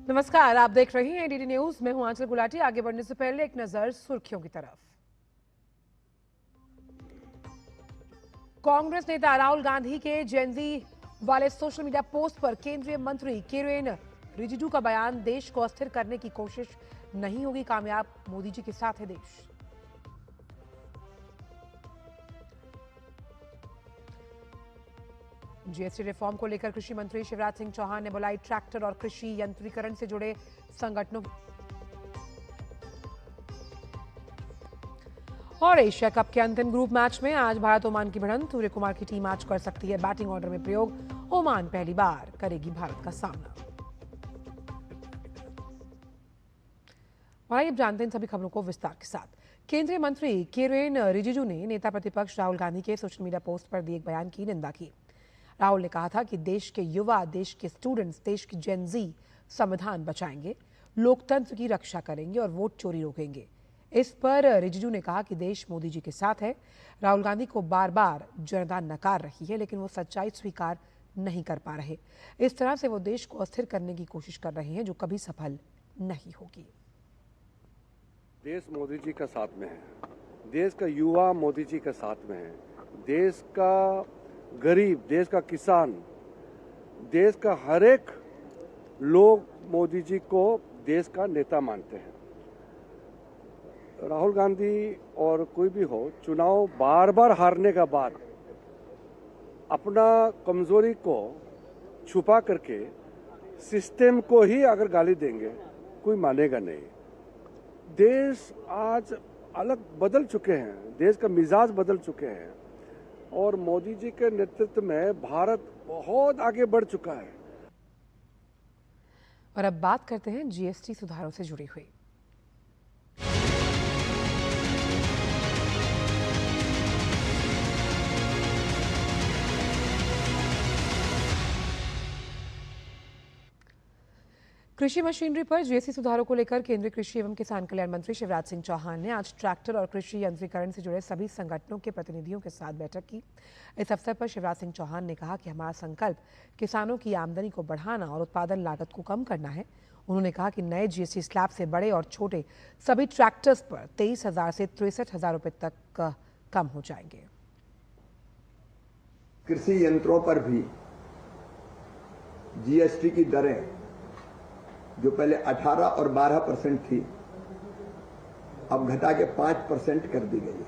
नमस्कार, आप देख रहे हैं डीडी न्यूज। मैं हूं आंचल गुलाटी। आगे बढ़ने से पहले एक नजर सुर्खियों की तरफ। कांग्रेस नेता राहुल गांधी के जेनजी वाले सोशल मीडिया पोस्ट पर केंद्रीय मंत्री किरेन रिजिजू का बयान, देश को अस्थिर करने की कोशिश नहीं होगी कामयाब, मोदी जी के साथ है देश। जीएसटी रिफॉर्म को लेकर कृषि मंत्री शिवराज सिंह चौहान ने बुलाई ट्रैक्टर और कृषि यंत्रीकरण से जुड़े संगठनों और एशिया कप के अंतिम ग्रुप मैच में आज भारत ओमान की भिड़ंत। सूर्य कुमार की टीम आज कर सकती है बैटिंग ऑर्डर में प्रयोग। ओमान पहली बार करेगी भारत का सामना। और आइए अब जानते हैं सभी खबरों को विस्तार के साथ। केंद्रीय मंत्री किरेन रिजिजू ने नेता प्रतिपक्ष राहुल गांधी के सोशल मीडिया पोस्ट पर दिए एक बयान की निंदा की। राहुल ने कहा था कि देश के युवा, देश के स्टूडेंट्स, देश की जेनजी संविधान बचाएंगे, लोकतंत्र की रक्षा करेंगे और वोट चोरी रोकेंगे। इस पर रिजिजू ने कहा कि देश मोदी जी के साथ है। राहुल गांधी को बार बार जनता नकार रही है, लेकिन वो सच्चाई स्वीकार नहीं कर पा रहे। इस तरह से वो देश को अस्थिर करने की कोशिश कर रहे हैं, जो कभी सफल नहीं होगी। देश मोदी जी का साथ में है, देश का युवा मोदी जी के साथ में है, देश का गरीब, देश का किसान, देश का हर एक लोग मोदी जी को देश का नेता मानते हैं। राहुल गांधी और कोई भी हो, चुनाव बार बार हारने के बाद अपना कमजोरी को छुपा करके सिस्टम को ही अगर गाली देंगे, कोई मानेगा नहीं। देश आज अलग बदल चुके हैं, देश का मिजाज बदल चुके हैं और मोदी जी के नेतृत्व में भारत बहुत आगे बढ़ चुका है। और अब बात करते हैं जीएसटी सुधारों से जुड़ी हुई। कृषि मशीनरी पर जीएसटी सुधारों को लेकर केंद्रीय कृषि एवं किसान कल्याण मंत्री शिवराज सिंह चौहान ने आज ट्रैक्टर और कृषि यंत्रीकरण से जुड़े सभी संगठनों के प्रतिनिधियों के साथ बैठक की। इस अवसर पर शिवराज सिंह चौहान ने कहा कि हमारा संकल्प किसानों की आमदनी को बढ़ाना और उत्पादन लागत को कम करना है। उन्होंने कहा कि नए जीएसटी स्लैब से बड़े और छोटे सभी ट्रैक्टर्स पर 23,000 से 63,000 रुपए तक कम हो जाएंगे। कृषि यंत्रों पर भी जीएसटी की दरें जो पहले 18 और 12% थी, अब घटा के 5% कर दी गई है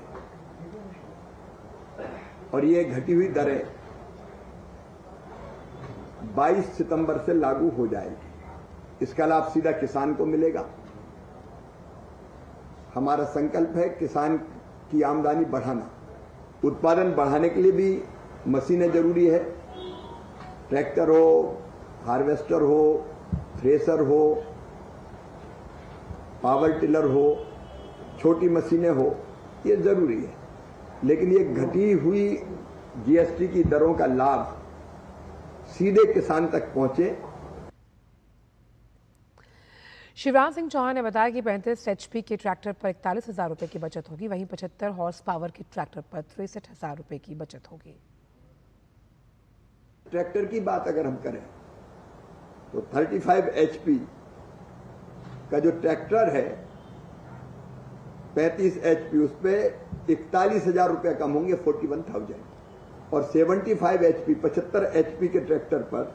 और ये घटी हुई दरें 22 सितंबर से लागू हो जाएगी। इसका लाभ सीधा किसान को मिलेगा। हमारा संकल्प है किसान की आमदनी बढ़ाना। उत्पादन बढ़ाने के लिए भी मशीनें जरूरी है। ट्रैक्टर हो, हार्वेस्टर हो, थ्रेसर हो, पावर टिलर हो, छोटी मशीनें हो, ये जरूरी है। लेकिन ये घटी हुई जीएसटी की दरों का लाभ सीधे किसान तक पहुंचे। शिवराज सिंह चौहान ने बताया कि 35 एचपी के ट्रैक्टर पर 41,000 रुपए की बचत होगी, वहीं 75 हॉर्स पावर के ट्रैक्टर पर 63,000 रुपए की बचत होगी। ट्रैक्टर की बात अगर हम करें तो 35 एचपी का जो ट्रैक्टर है, 35 एचपी, उस पर 41,000 रुपये कम होंगे, 41,000। और 75 एचपी, 75 एचपी के ट्रैक्टर पर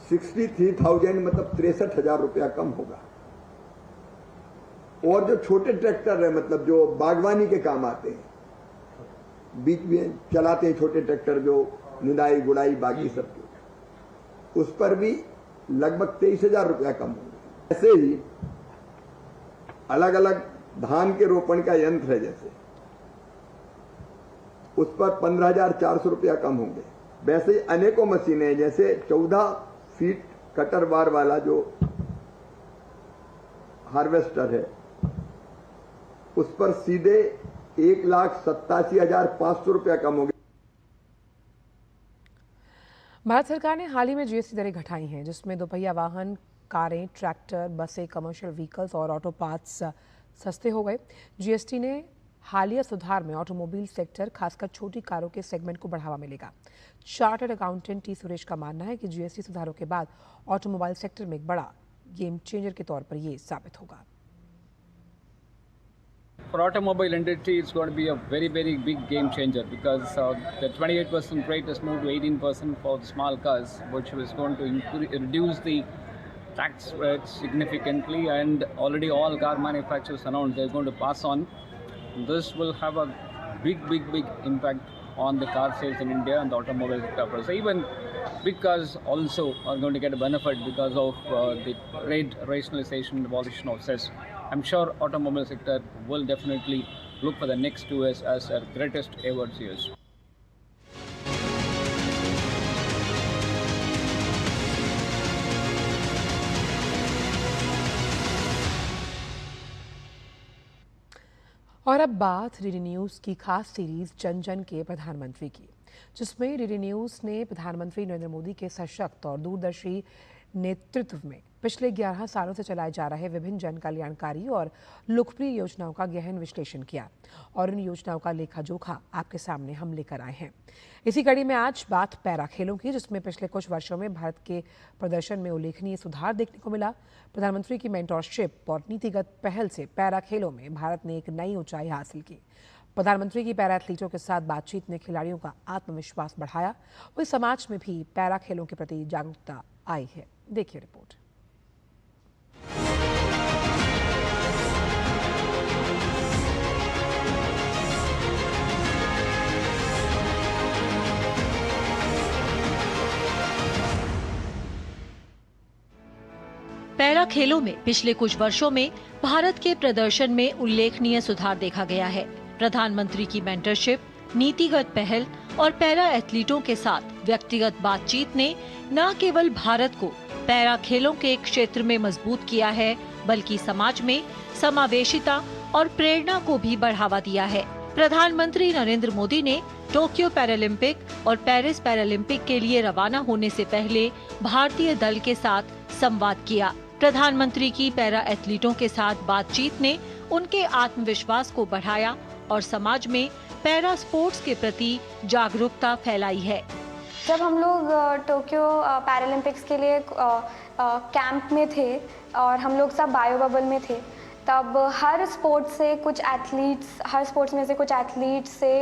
63,000 मतलब 63,000 रुपया कम होगा। और जो छोटे ट्रैक्टर है, मतलब जो बागवानी के काम आते हैं, बीच में चलाते हैं छोटे ट्रैक्टर जो निदाई गुड़ाई बाकी सब के, उस पर भी लगभग 23,000 रुपया कम होगा। ऐसे ही अलग अलग धान के रोपण का यंत्र है, जैसे उस पर 15,400 रुपया कम होंगे। वैसे ही अनेकों मशीनें हैं, जैसे 14 फीट कटर बार वाला जो हार्वेस्टर है, उस पर सीधे 1,87,500 रुपया कम होंगे। भारत सरकार ने हाल ही में जीएसटी दरें घटाई हैं, जिसमें दोपहिया वाहन, कारें, ट्रैक्टर, बसें, कमर्शियल व्हीकल्स और ऑटो पार्ट्स सस्ते हो गए। जीएसटी ने हालिया सुधार में ऑटोमोबाइल सेक्टर खासकर छोटी कारों के सेगमेंट को बढ़ावा मिलेगा। चार्टर्ड अकाउंटेंट टी सुरेश का मानना है कि जीएसटी सुधारों के बाद ऑटोमोबाइल सेक्टर में एक बड़ा गेम चेंजर के तौर पर ये साबित होगा। For automobile industry, it's going to be a very, very big game changer because the 28% rate has moved to 18% for the small cars, which is going to reduce the tax rates significantly, and already all car manufacturers announced they're going to pass on. This will have a big impact on the car sales in India and the automobile sector. So even big cars also are going to get a benefit because of the rate rationalization, abolition of cess. I'm sure automobile sector will definitely look for the next 2 years as their greatest ever years. और अब बात DD news की खास series जन जन के प्रधानमंत्री की, जिसमें डीडी न्यूज़ ने प्रधानमंत्री नरेंद्र मोदी के सशक्त और दूरदर्शी नेतृत्व में पिछले 11 सालों से चलाए जा रहे विभिन्न जन कल्याणकारी और लोकप्रिय योजनाओं का गहन विश्लेषण किया और इन योजनाओं का लेखा जोखा आपके सामने हम लेकर आए हैं। इसी कड़ी में आज बात पैरा खेलों की, जिसमें पिछले कुछ वर्षों में भारत के प्रदर्शन में उल्लेखनीय सुधार देखने को मिला। प्रधानमंत्री की मेंटरशिप और नीतिगत पहल से पैरा खेलों में भारत ने एक नई ऊंचाई हासिल की। प्रधानमंत्री की पैरा एथलीटों के साथ बातचीत ने खिलाड़ियों का आत्मविश्वास बढ़ाया। वही समाज में भी पैरा खेलों के प्रति जागरूकता आई है। देखिए रिपोर्ट। पैरा खेलों में पिछले कुछ वर्षों में भारत के प्रदर्शन में उल्लेखनीय सुधार देखा गया है। प्रधानमंत्री की मेंटरशिप, नीतिगत पहल और पैरा एथलीटों के साथ व्यक्तिगत बातचीत ने न केवल भारत को पैरा खेलों के क्षेत्र में मजबूत किया है, बल्कि समाज में समावेशिता और प्रेरणा को भी बढ़ावा दिया है। प्रधानमंत्री नरेंद्र मोदी ने टोक्यो पैरालंपिक और पेरिस पैरालंपिक के लिए रवाना होने से पहले भारतीय दल के साथ संवाद किया। प्रधानमंत्री की पैरा एथलीटों के साथ बातचीत ने उनके आत्मविश्वास को बढ़ाया और समाज में पैरा स्पोर्ट्स के प्रति जागरूकता फैलाई है। जब हम लोग टोक्यो पैरालंपिक्स के लिए कैंप में थे और हम लोग सब बायो बबल में थे, तब हर स्पोर्ट्स में से कुछ एथलीट्स से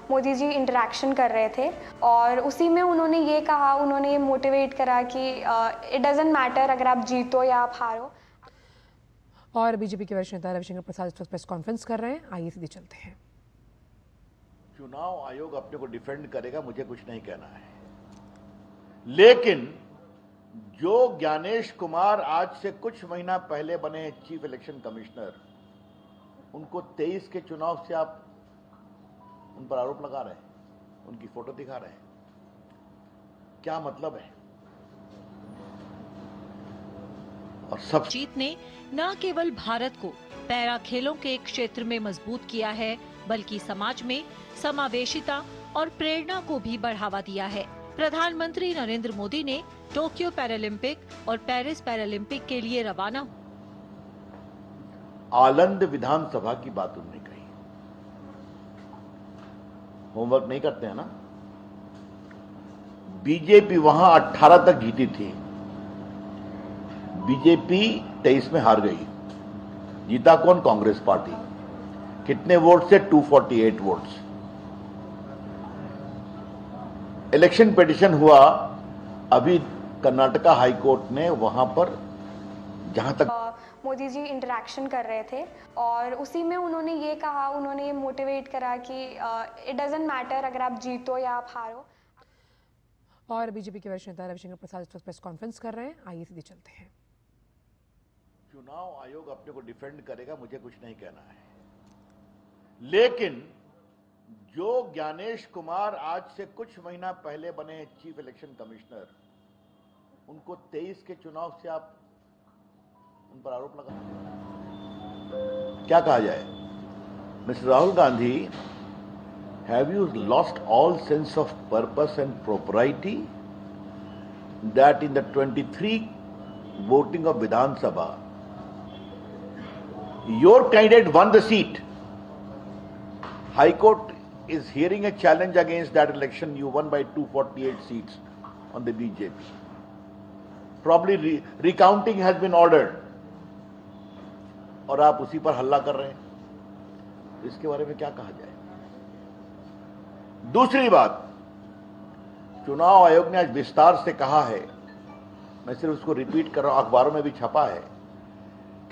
मोदी जी इंटरेक्शन कर रहे थे और उसी में उन्होंने ये मोटिवेट करा कि इट डजंट मैटर अगर आप जीतो या आप हारो। और बीजेपी के वरिष्ठ नेता रविशंकर प्रसाद इस वक्त प्रेस कॉन्फ्रेंस कर रहे हैं। आइए सीधे चलते हैं। चुनाव आयोग अपने को डिफेंड करेगा, मुझे कुछ नहीं कहना है, लेकिन जो ज्ञानेश कुमार आज से कुछ महीना पहले बने चीफ इलेक्शन कमिश्नर, उनको 23 के चुनाव से आप उन पर आरोप लगा रहे हैं, उनकी फोटो दिखा रहे हैं, क्या मतलब है? और सब जीत ने न केवल भारत को पैरा खेलों के क्षेत्र में मजबूत किया है, बल्कि समाज में समावेशिता और प्रेरणा को भी बढ़ावा दिया है। प्रधानमंत्री नरेंद्र मोदी ने टोक्यो पैरालंपिक और पेरिस पैरालंपिक के लिए रवाना। आनंद विधानसभा की बात उन्होंने कही। होमवर्क नहीं करते हैं ना। बीजेपी वहां 18 तक जीती थी, बीजेपी 23 में हार गई। जीता कौन? कांग्रेस पार्टी। कितने वोट से? 248 वोट्स। इलेक्शन पिटीशन हुआ, अभी कर्नाटका हाई कोर्ट ने वहां पर जहां तक मोदी जी इंटरेक्शन कर रहे थे और उसी में उन्होंने ये मोटिवेट करा कि इट डजंट मैटर अगर आप जीतो या आप हारो। और बीजेपी के वरिष्ठ नेता रविशंकर प्रसाद इस वक्त प्रेस कॉन्फ्रेंस कर रहे हैं। आइए सीधे चलते हैं। चुनाव आयोग अपने को डिफेंड करेगा, मुझे कुछ नहीं कहना है, लेकिन जो ज्ञानेश कुमार आज से कुछ महीना पहले बने चीफ इलेक्शन कमिश्नर, उनको 23 के चुनाव से आप उन पर आरोप लगा, क्या कहा जाए? Mister Rahul Gandhi, have you lost all sense of purpose and propriety that in the 23 voting of Vidhan Sabha your candidate one the seat High Court is hearing a challenge against that election you won by 248 seats on the BJP. Probably recounting has been ordered. और आप उसी पर हल्ला कर रहे हैं, इसके बारे में क्या कहा जाए। दूसरी बात, चुनाव आयोग ने आज विस्तार से कहा है, मैं सिर्फ उसको रिपीट कर रहा हूं, अखबारों में भी छपा है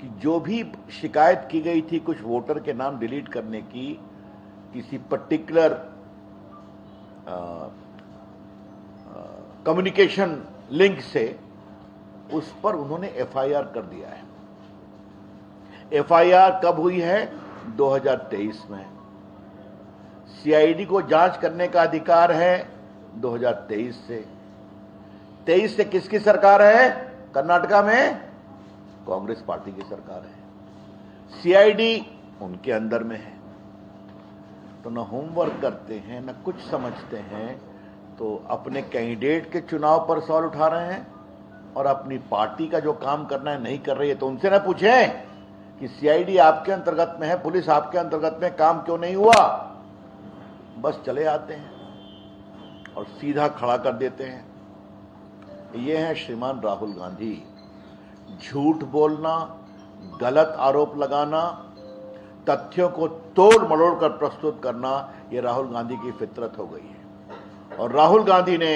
कि जो भी शिकायत की गई थी कुछ वोटर के नाम डिलीट करने की किसी पर्टिकुलर कम्युनिकेशन लिंक से, उस पर उन्होंने एफआईआर कर दिया है। एफआईआर कब हुई है? 2023 में। सीआईडी को जांच करने का अधिकार है 2023 से। 23 से किसकी सरकार है? कर्नाटका में कांग्रेस पार्टी की सरकार है। सीआईडी उनके अंदर में है। तो न होमवर्क करते हैं, न कुछ समझते हैं, तो अपने कैंडिडेट के चुनाव पर सवाल उठा रहे हैं और अपनी पार्टी का जो काम करना है नहीं कर रही है। तो उनसे न पूछें कि सीआईडी आपके अंतर्गत में है, पुलिस आपके अंतर्गत में, काम क्यों नहीं हुआ। बस चले आते हैं और सीधा खड़ा कर देते हैं। ये है श्रीमान राहुल गांधी। झूठ बोलना, गलत आरोप लगाना, तथ्यों को तोड़ मरोड़ कर प्रस्तुत करना, यह राहुल गांधी की फितरत हो गई है। और राहुल गांधी ने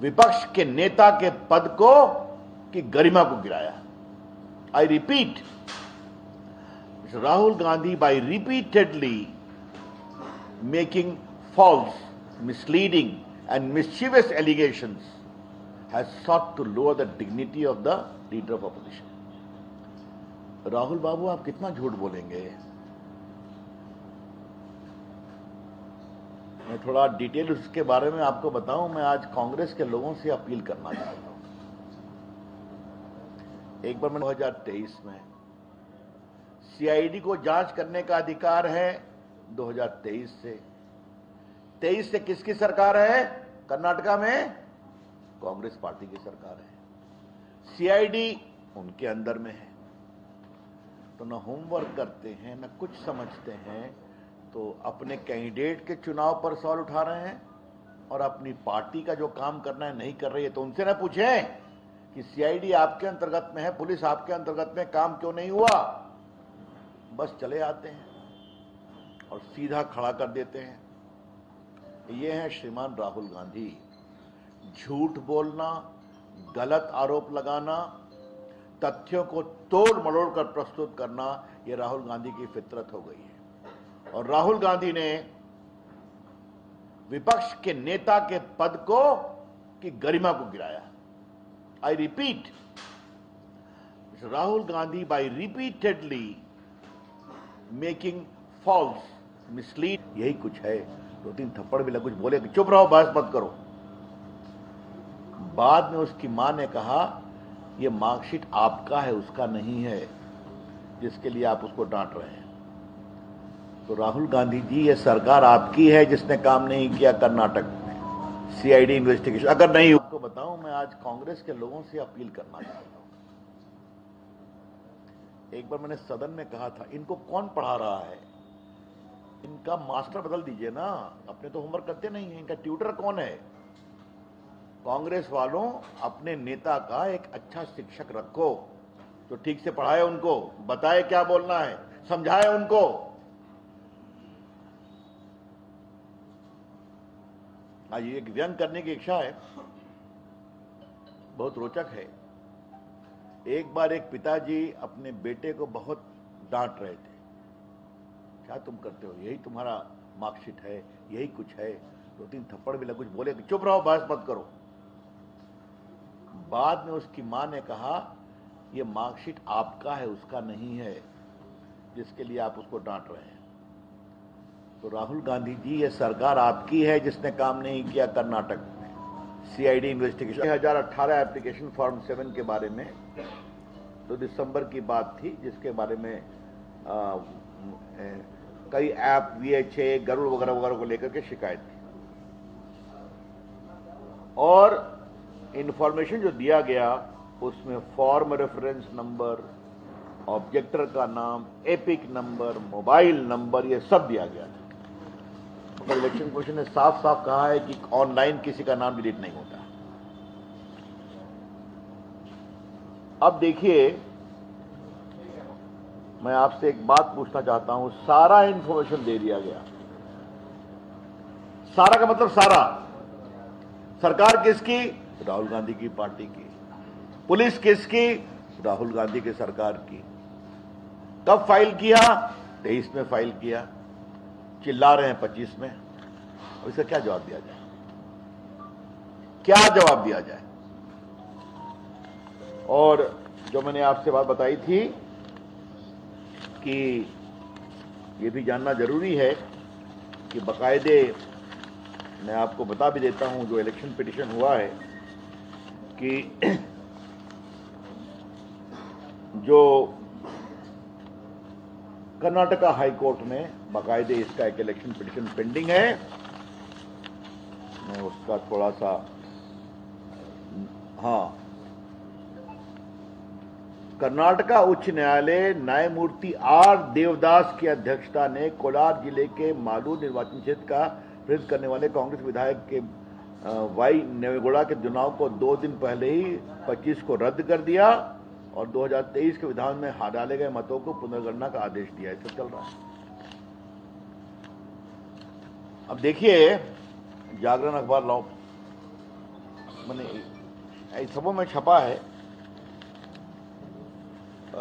विपक्ष के नेता के पद को की गरिमा को गिराया। I repeat, Rahul Gandhi, by repeatedly making false, misleading and mischievous allegations, has sought to lower the dignity of the leader of opposition. Rahul बाबू, आप कितना झूठ बोलेंगे? मैं थोड़ा डिटेल उसके बारे में आपको बताऊं। मैं आज कांग्रेस के लोगों से अपील करना चाहता हूं। एक बार मैंने 2023 में सीआईडी को जांच करने का अधिकार है 2023 से। 23 से किसकी सरकार है? कर्नाटका में कांग्रेस पार्टी की सरकार है। सीआईडी उनके अंदर में है। तो न होमवर्क करते हैं, न कुछ समझते हैं, तो अपने कैंडिडेट के चुनाव पर सवाल उठा रहे हैं और अपनी पार्टी का जो काम करना है नहीं कर रही है। तो उनसे न पूछें कि सीआईडी आपके अंतर्गत में है, पुलिस आपके अंतर्गत में, काम क्यों नहीं हुआ। बस चले आते हैं और सीधा खड़ा कर देते हैं। ये है श्रीमान राहुल गांधी। झूठ बोलना, गलत आरोप लगाना, तथ्यों को तोड़ मरोड़ कर प्रस्तुत करना, यह राहुल गांधी की फितरत हो गई है। और राहुल गांधी ने विपक्ष के नेता के पद को की गरिमा को गिराया। I repeat, Rahul Gandhi, by repeatedly making false, mislead, यही कुछ है। 2-3 थप्पड़ भी लग, कुछ बोले, चुप रहो, बहस मत करो। बाद में उसकी मां ने कहा, ये मार्कशीट आपका है, उसका नहीं है, जिसके लिए आप उसको डांट रहे हैं। तो राहुल गांधी जी, ये सरकार आपकी है जिसने काम नहीं किया कर्नाटक में सीआईडी इन्वेस्टिगेशन। अगर नहीं आपको बताऊं, मैं आज कांग्रेस के लोगों से अपील करना चाहता हूं। एक बार मैंने सदन में कहा था, इनको कौन पढ़ा रहा है? इनका मास्टर बदल दीजिए ना। अपने तो होमवर्क करते नहीं है, इनका ट्यूटर कौन है? कांग्रेस वालों, अपने नेता का एक अच्छा शिक्षक रखो जो ठीक से पढ़ाए, उनको बताए क्या बोलना है, समझाए उनको। आज एक व्यंग करने की इच्छा है, बहुत रोचक है। एक बार एक पिताजी अपने बेटे को बहुत डांट रहे थे, क्या तुम करते हो, यही तुम्हारा मार्कशीट है, यही कुछ है। 2-3 थप्पड़ भी लग, कुछ बोले, चुप रहो, बहस मत करो। बाद में उसकी मां ने कहा, ये मार्कशीट आपका है, उसका नहीं है, जिसके लिए आप उसको डांट रहे हैं। तो राहुल गांधी जी, ये सरकार आपकी है जिसने काम नहीं किया कर्नाटक में सीआईडी इन्वेस्टिगेशन। 2018 एप्लीकेशन फॉर्म 7 के बारे में 2 दिसंबर की बात थी, जिसके बारे में कई ऐप, VHA, गरुड़ वगैरह वगैरह को लेकर के शिकायत थी। और इंफॉर्मेशन जो दिया गया उसमें फॉर्म रेफरेंस नंबर, ऑब्जेक्टर का नाम, एपिक नंबर, मोबाइल नंबर, ये सब दिया गया था। मगर इलेक्शन कमीशन ने साफ साफ कहा है कि ऑनलाइन किसी का नाम डिलीट नहीं होता। अब देखिए, मैं आपसे एक बात पूछना चाहता हूं। सारा इंफॉर्मेशन दे दिया गया। सारा का मतलब सारा। सरकार किसकी? राहुल गांधी की पार्टी की। पुलिस किसकी? राहुल गांधी की सरकार की। कब फाइल किया? 23 में फाइल किया। चिल्ला रहे हैं 25 में। और इसका क्या जवाब दिया जाए? क्या जवाब दिया जाए? और जो मैंने आपसे बात बताई थी कि ये भी जानना जरूरी है कि बाकायदे, मैं आपको बता भी देता हूं, जो इलेक्शन पिटीशन हुआ है कि जो कर्नाटका हाई कोर्ट में बाकायदे इसका एक इलेक्शन पिटीशन पेंडिंग है। मैं उसका थोड़ा सा, हाँ, कर्नाटका उच्च न्यायालय न्यायमूर्ति आर देवदास की अध्यक्षता ने कोलार जिले के मालूर निर्वाचन क्षेत्र का प्रतिनिधित्व करने वाले कांग्रेस विधायक के वाई नेवेगौड़ा के चुनाव को 2 दिन पहले ही 25 को रद्द कर दिया और 2023 के विधान में डाले गए मतों को पुनर्गणना का आदेश दिया। ऐसा चल रहा है। अब देखिए, जागरण अखबार लॉ मैंने सबों में छपा है,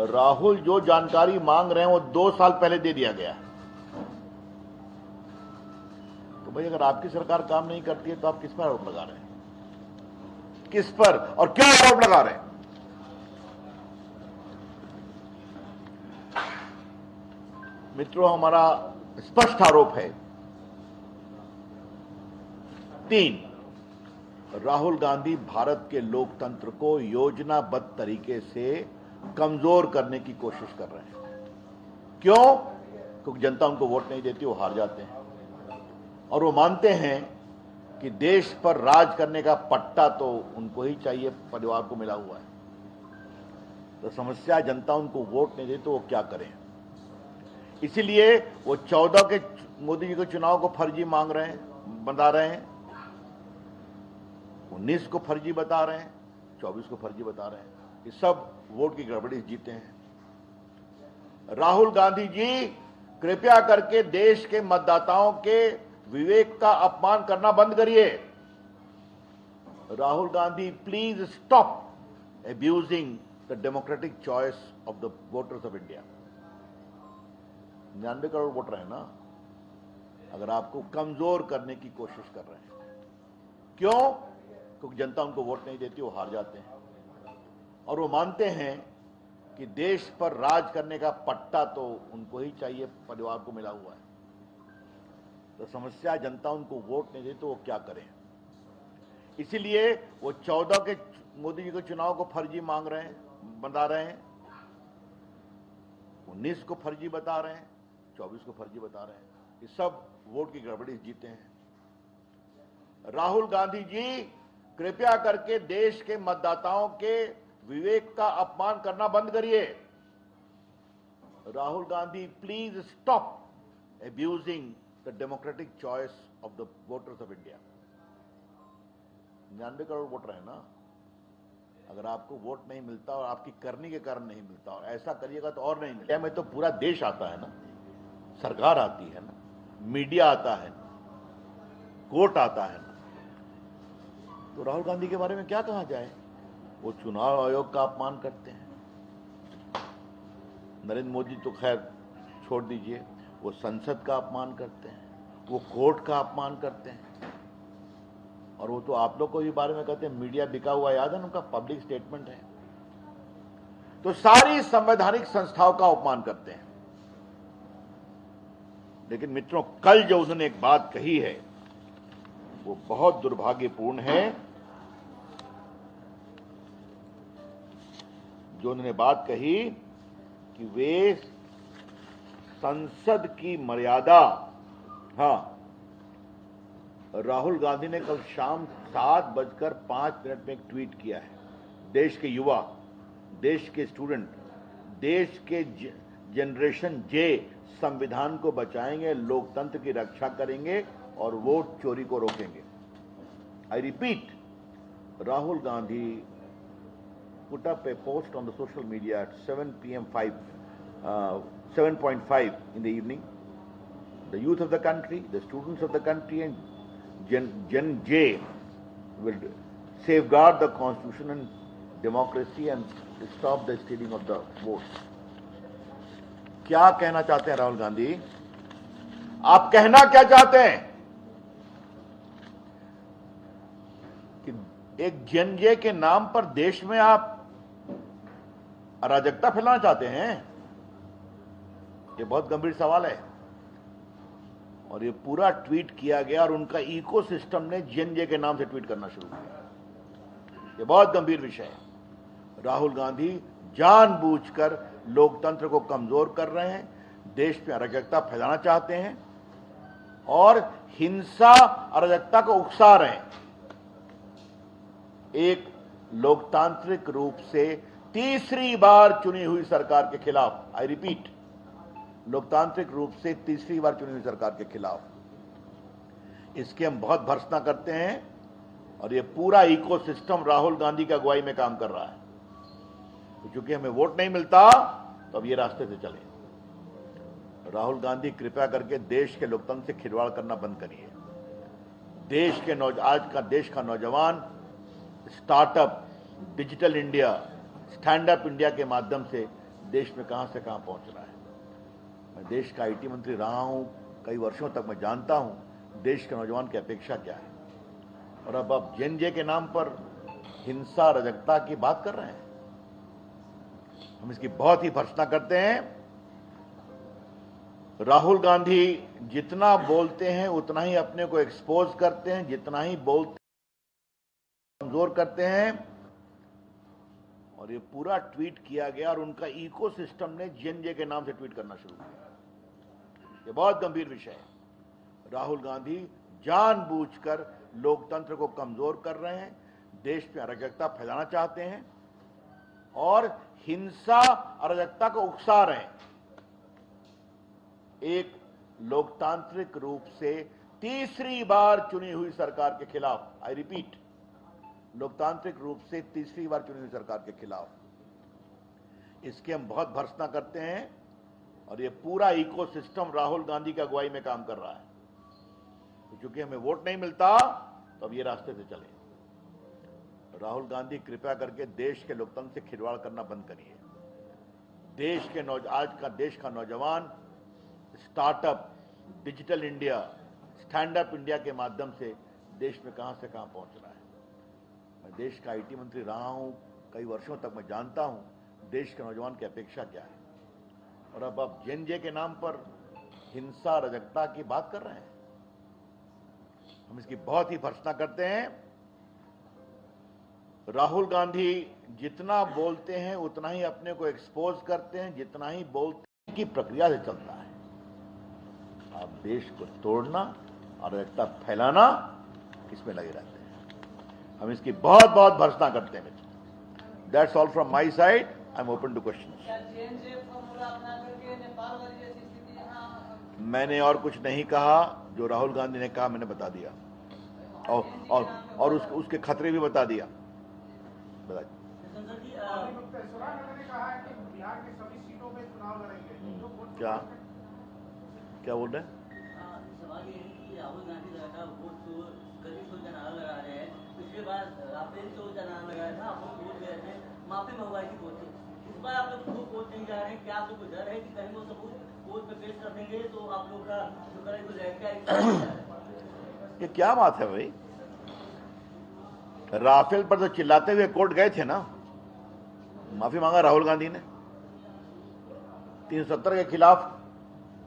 राहुल जो जानकारी मांग रहे हैं वो 2 साल पहले दे दिया गया। तो भाई, अगर आपकी सरकार काम नहीं करती है तो आप किस पर आरोप लगा रहे हैं? किस पर और क्या आरोप लगा रहे हैं? मित्रों, हमारा स्पष्ट आरोप है 3, राहुल गांधी भारत के लोकतंत्र को योजनाबद्ध तरीके से कमजोर करने की कोशिश कर रहे हैं। क्यों? क्योंकि जनता उनको वोट नहीं देती, वो हार जाते हैं और वो मानते हैं कि देश पर राज करने का पट्टा तो उनको ही चाहिए, परिवार को मिला हुआ है। तो समस्या, जनता उनको वोट नहीं देती तो वो क्या करें? इसीलिए वो 14 के मोदी जी के चुनाव को फर्जी मांग रहे हैं, बता रहे हैं, 19 को फर्जी बता रहे हैं, 24 को फर्जी बता रहे हैं। ये सब वोट की गड़बड़ी जीते हैं। राहुल गांधी जी, कृपया करके देश के मतदाताओं के विवेक का अपमान करना बंद करिए। Rahul Gandhi, please stop abusing the democratic choice of the voters of India. 99 crore voter है ना। अगर आपको कमजोर करने की कोशिश कर रहे हैं, क्यों? क्योंकि जनता उनको वोट नहीं देती, वो हार जाते हैं और वो मानते हैं कि देश पर राज करने का पट्टा तो उनको ही चाहिए, परिवार को मिला हुआ है। तो समस्या, जनता उनको वोट नहीं देती तो वो क्या करें? इसीलिए वो 14 के मोदी जी के चुनाव को फर्जी मांग रहे हैं, बता रहे हैं, 19 को फर्जी बता रहे हैं, 24 को फर्जी बता रहे हैं। ये सब वोट की गड़बड़ी जीते हैं। राहुल गांधी जी, कृपया करके देश के मतदाताओं के विवेक का अपमान करना बंद करिए। Rahul Gandhi, please stop abusing the democratic choice of the voters of India. 99 crore voter है ना। अगर आपको वोट नहीं मिलता और आपकी करनी के कारण नहीं मिलता, और ऐसा करिएगा तो और नहीं मिलेगा। में तो पूरा देश आता है ना, सरकार आती है ना, मीडिया आता है, कोर्ट आता है ना। तो राहुल गांधी के बारे में क्या कहा जाए? वो चुनाव आयोग का अपमान करते हैं। नरेंद्र मोदी तो खैर छोड़ दीजिए, वो संसद का अपमान करते हैं, वो कोर्ट का अपमान करते हैं। और वो तो आप लोग को भी बारे में कहते हैं मीडिया बिका हुआ, याद है उनका पब्लिक स्टेटमेंट है। तो सारी संवैधानिक संस्थाओं का अपमान करते हैं। लेकिन मित्रों, कल जो उन्होंने एक बात कही है वो बहुत दुर्भाग्यपूर्ण है। जो उन्होंने बात कही कि वे संसद की मर्यादा, हाँ, राहुल गांधी ने कल शाम 7:05 में एक ट्वीट किया है। देश के युवा, देश के स्टूडेंट, देश के जनरेशन जे संविधान को बचाएंगे, लोकतंत्र की रक्षा करेंगे और वोट चोरी को रोकेंगे। I repeat, Rahul Gandhi put up a post on the social media at 7:05 in the evening. The youth of the country, the students of the country, and Gen J will safeguard the constitution and democracy and stop the stealing of the votes. क्या कहना चाहते हैं राहुल गांधी? आप कहना क्या चाहते हैं? कि एक जन जे के नाम पर देश में आप अराजकता फैलाना चाहते हैं? ये बहुत गंभीर सवाल है। और ये पूरा ट्वीट किया गया और उनका इकोसिस्टम ने जन जे के नाम से ट्वीट करना शुरू किया। ये बहुत गंभीर विषय है। राहुल गांधी जानबूझकर लोकतंत्र को कमजोर कर रहे हैं, देश में अराजकता फैलाना चाहते हैं और हिंसा अराजकता को उकसा रहे हैं। एक लोकतांत्रिक रूप से तीसरी बार चुनी हुई सरकार के खिलाफ, आई रिपीट, लोकतांत्रिक रूप से तीसरी बार चुनी हुई सरकार के खिलाफ इसकी हम बहुत भर्त्सना करते हैं। और ये पूरा इकोसिस्टम राहुल गांधी की अगुवाई में काम कर रहा है। तो चूंकि हमें वोट नहीं मिलता तो अब ये रास्ते से चले। राहुल गांधी कृपया करके देश के लोकतंत्र से खिलवाड़ करना बंद करिए। आज का देश का नौजवान startup, digital India, stand up India के माध्यम से देश में कहां से कहां पहुंच रहा है। मैं देश का आईटी मंत्री रहा हूं, कई वर्षों तक मैं जानता हूं देश के नौजवान की अपेक्षा क्या है। और अब आप जन जे के नाम पर हिंसा अराजकता की बात कर रहे हैं। हम इसकी बहुत ही भर्त्सना करते हैं। राहुल गांधी जितना बोलते हैं उतना ही अपने को एक्सपोज करते हैं, जितना ही बोलते कमजोर करते हैं। और ये पूरा ट्वीट किया गया और उनका इकोसिस्टम ने जन जे के नाम से ट्वीट करना शुरू किया। ये बहुत गंभीर विषय है। राहुल गांधी जानबूझकर लोकतंत्र को कमजोर कर रहे हैं, देश में अराजकता फैलाना चाहते हैं और हिंसा अराजकता को उकसा रहे हैं। एक लोकतांत्रिक रूप से तीसरी बार चुनी हुई सरकार के खिलाफ, आई रिपीट, लोकतांत्रिक रूप से तीसरी बार चुनी हुई सरकार के खिलाफ इसकी हम बहुत भर्त्सना करते हैं। और ये पूरा इकोसिस्टम राहुल गांधी की अगुवाई में काम कर रहा है। तो चूंकि हमें वोट नहीं मिलता तो अब ये रास्ते से चले। राहुल गांधी कृपया करके देश के लोकतंत्र से खिलवाड़ करना बंद करिए। आज का देश का नौजवान startup, digital India, stand up India के माध्यम से देश में कहां से कहां पहुंच रहा है। मैं देश का आईटी मंत्री रहा हूं, कई वर्षों तक मैं जानता हूं देश के नौजवान की अपेक्षा क्या है। और अब आप जन जे के नाम पर हिंसा अराजकता की बात कर रहे हैं। हम इसकी बहुत ही भर्त्सना करते हैं। राहुल गांधी जितना बोलते हैं उतना ही अपने को एक्सपोज करते हैं, जितना ही बोलते की प्रक्रिया से चलता है। आप देश को तोड़ना, अराजकता फैलाना, इसमें लगे रहते हैं। हम इसकी बहुत बहुत भर्त्सना करते हैं। That's all from my side. I am open to question. मैंने और कुछ नहीं कहा। जो राहुल गांधी ने कहा मैंने बता दिया और उसके खतरे भी बता दिया। क्या क्या बोल रहे हैं? सवाल ये है कि राहुल गांधी लगातार वोट गरीब का नारा लगा रहे हैं। पिछले बार राफेल चोर का नारा लगाया था, आप लोग वोट गए थे, माफी मंगवाई थी कोर्ट से। इस बार आप लोग वोट नहीं जा रहे हैं, क्या आप लोग को डर है कि कहीं वो सबूत कोर्ट में पेश कर देंगे तो आप लोग का जो करें हो जाएगा? ये क्या बात है भाई? राफेल पर तो चिल्लाते हुए कोर्ट गए थे ना, माफी मांगा राहुल गांधी ने। 370 के खिलाफ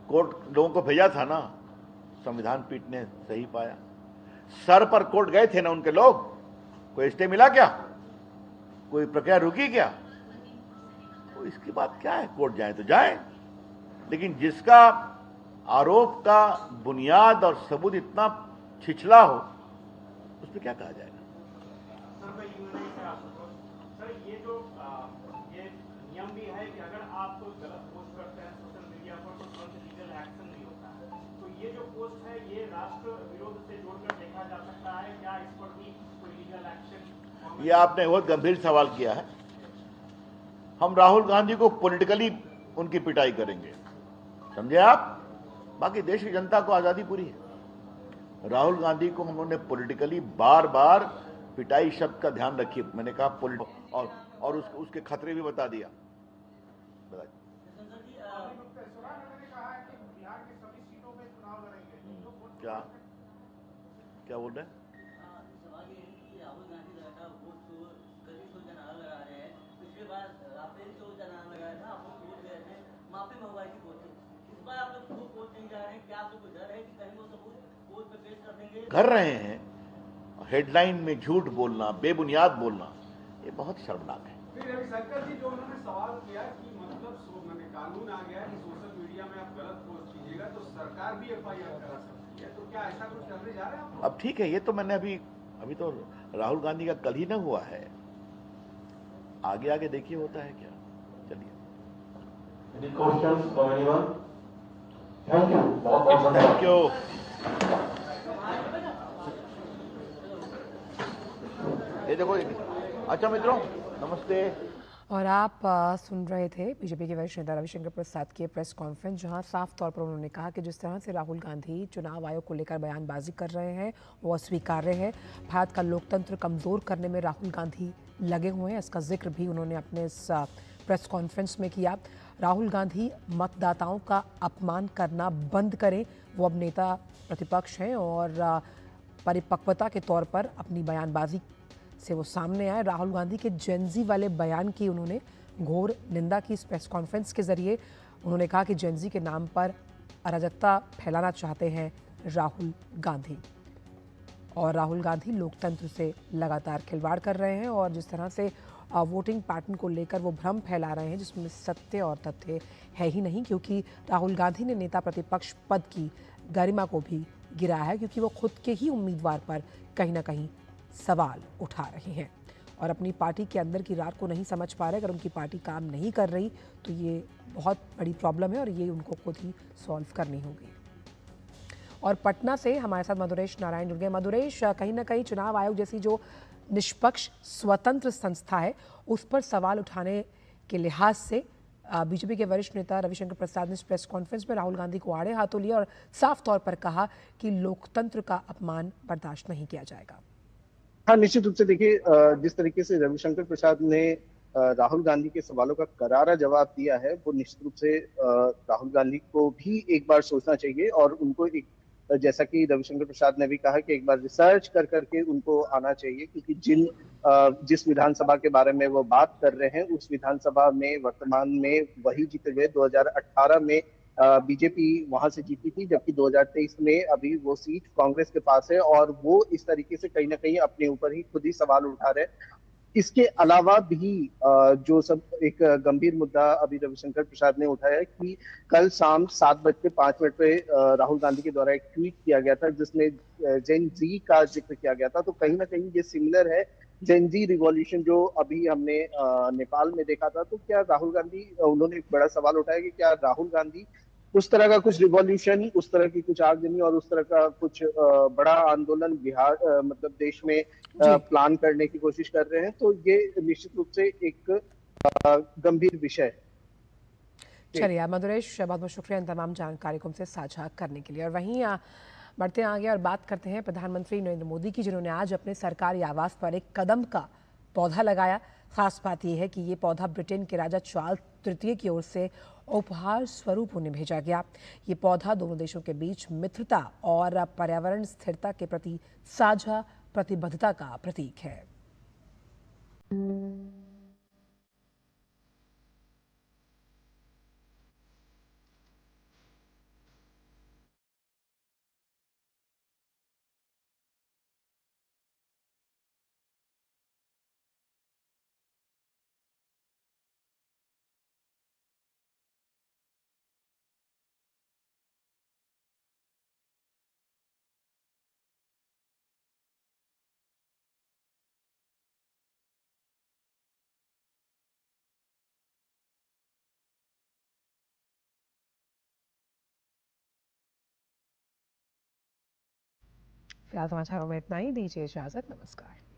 कोर्ट लोगों को भेजा था ना, संविधान पीठ ने सही पाया। सर पर कोर्ट गए थे ना उनके लोग। कोई स्टे मिला क्या? कोई प्रक्रिया रुकी क्या? तो इसकी बात क्या है? कोर्ट जाए तो जाए, लेकिन जिसका आरोप का बुनियाद और सबूत इतना छिछला हो उस पर क्या कहा जाएगा? सर ये जो ये नियम भी भी है कि अगर आप कोई गलत पोस्ट करते हैं सोशल मीडिया पर तो तुरंत लीगल एक्शन नहीं होता है। तो ये जो पोस्ट है ये राष्ट्र विरोध से जोड़कर देखा जा सकता है, क्या इस पर भी कोई लीगल एक्शन? ये आपने बहुत गंभीर सवाल किया है। हम राहुल गांधी को पॉलिटिकली उनकी पिटाई करेंगे, समझे आप? बाकी देश की जनता को आजादी पूरी है। राहुल गांधी को हम लोगों ने पॉलिटिकली बार बार पिटाई शब्द का ध्यान रखिए, मैंने कहा और उसके खतरे भी बता दिया। क्या क्या बोल रहे हैं? सवाल ये है कि राहुल गांधी लगातार वोट खरीद का नारा लगा रहे हैं। पिछले बार राफेल शो का नारा लगाया था, आप लोग वोट गए थे माफी मंगवाई थी वोट से। इस बार आप लोग खुद वोट नहीं जा रहे हैं, क्या आप लोग को डर है कि कहीं वो सबूत वोट पे पेश कर देंगे? कर रहे हैं। हेडलाइन में झूठ बोलना, बेबुनियाद बोलना, ये बहुत शर्मनाक है। फिर रविशंकर जी जो उन्होंने सवाल किया कि मतलब कानून आ गया कि सोशल मीडिया में आप गलत पोस्ट कीजिएगा तो सरकार भी एफआईआर करा सकती है, तो क्या ऐसा कुछ करने जा रहे हैं आप? अब ठीक है, ये तो मैंने अभी तो राहुल गांधी का कल ही ना हुआ है, आगे आगे देखिए होता है क्या। चलिए, थैंक यू। ये देखो, अच्छा मित्रों नमस्ते। और आप सुन रहे थे बीजेपी के वरिष्ठ नेता रविशंकर प्रसाद की प्रेस कॉन्फ्रेंस, जहां साफ तौर पर उन्होंने कहा कि जिस तरह से राहुल गांधी चुनाव आयोग को लेकर बयानबाजी कर रहे हैं वो अस्वीकार्य है। भारत का लोकतंत्र कमज़ोर करने में राहुल गांधी लगे हुए हैं, इसका जिक्र भी उन्होंने अपने इस प्रेस कॉन्फ्रेंस में किया। राहुल गांधी मतदाताओं का अपमान करना बंद करें, वो अब नेता प्रतिपक्ष हैं और परिपक्वता के तौर पर अपनी बयानबाजी से वो सामने आए। राहुल गांधी के जेनजी वाले बयान की उन्होंने घोर निंदा की इस प्रेस कॉन्फ्रेंस के जरिए। उन्होंने कहा कि जेनजी के नाम पर अराजकता फैलाना चाहते हैं राहुल गांधी, और राहुल गांधी लोकतंत्र से लगातार खिलवाड़ कर रहे हैं और जिस तरह से वोटिंग पैटर्न को लेकर वो भ्रम फैला रहे हैं जिसमें सत्य और तथ्य है ही नहीं, क्योंकि राहुल गांधी ने नेता प्रतिपक्ष पद की गरिमा को भी गिराया है, क्योंकि वो खुद के ही उम्मीदवार पर कहीं ना कहीं सवाल उठा रहे हैं और अपनी पार्टी के अंदर की रार को नहीं समझ पा रहे। अगर उनकी पार्टी काम नहीं कर रही तो ये बहुत बड़ी प्रॉब्लम है और ये उनको खुद ही सॉल्व करनी होगी। और पटना से हमारे साथ मधुरेश नारायण जुड़ गए। मधुरेश, कहीं ना कहीं चुनाव आयोग जैसी जो निष्पक्ष स्वतंत्र संस्था है उस पर सवाल उठाने के लिहाज से बीजेपी के वरिष्ठ नेता रविशंकर प्रसाद ने इस प्रेस कॉन्फ्रेंस में राहुल गांधी को आड़े हाथों लिया और साफ तौर पर कहा कि लोकतंत्र का अपमान बर्दाश्त नहीं किया जाएगा। हाँ, निश्चित रूप से देखिए, जिस तरीके से रविशंकर प्रसाद ने राहुल गांधी के सवालों का करारा जवाब दिया है, वो निश्चित रूप से राहुल गांधी को भी एक बार सोचना चाहिए और उनको एक, जैसा कि रविशंकर प्रसाद ने भी कहा कि एक बार रिसर्च कर करके उनको आना चाहिए, क्योंकि जिस विधानसभा के बारे में वो बात कर रहे हैं उस विधानसभा में वर्तमान में वही जीते हुए 2018 में बीजेपी वहां से जीती थी, जबकि 2023 में अभी वो सीट कांग्रेस के पास है और वो इस तरीके से कहीं ना कहीं अपने ऊपर ही खुद ही सवाल उठा रहे हैं। इसके अलावा भी जो सब एक गंभीर मुद्दा अभी रविशंकर प्रसाद ने उठाया है कि कल शाम 7:05 पे राहुल गांधी के द्वारा एक ट्वीट किया गया था जिसमें जेन जी का जिक्र किया गया था। तो कहीं ना कहीं ये सिमिलर है जेन जी रिवॉल्यूशन जो अभी हमने नेपाल में देखा था। तो क्या राहुल गांधी, उन्होंने एक बड़ा सवाल उठाया कि क्या राहुल गांधी उस तरह का कुछ रिवॉल्यूशन, उस तरह की कुछ आगजनी और उस तरह का कुछ बड़ा आंदोलन बिहार मतलब देश में प्लान करने की कोशिश कर रहे हैं। तो ये निश्चित रूप से एक गंभीर विषय है। चलिए मधुरेश, बहुत बहुत शुक्रिया इन तमाम जानकारी को हमसे साझा करने के लिए। और वहीं बढ़ते आगे और बात करते हैं प्रधानमंत्री नरेंद्र मोदी की, जिन्होंने आज अपने सरकारी आवास पर एक कदम का पौधा लगाया। खास बात यह है कि ये पौधा ब्रिटेन के राजा चार्ल्स तृतीय की ओर से उपहार स्वरूप उन्हें भेजा गया। ये पौधा दोनों देशों के बीच मित्रता और पर्यावरण स्थिरता के प्रति साझा प्रतिबद्धता का प्रतीक है। फिलहाल समाचारों में इतना ही, दीजिए इजाजत, नमस्कार।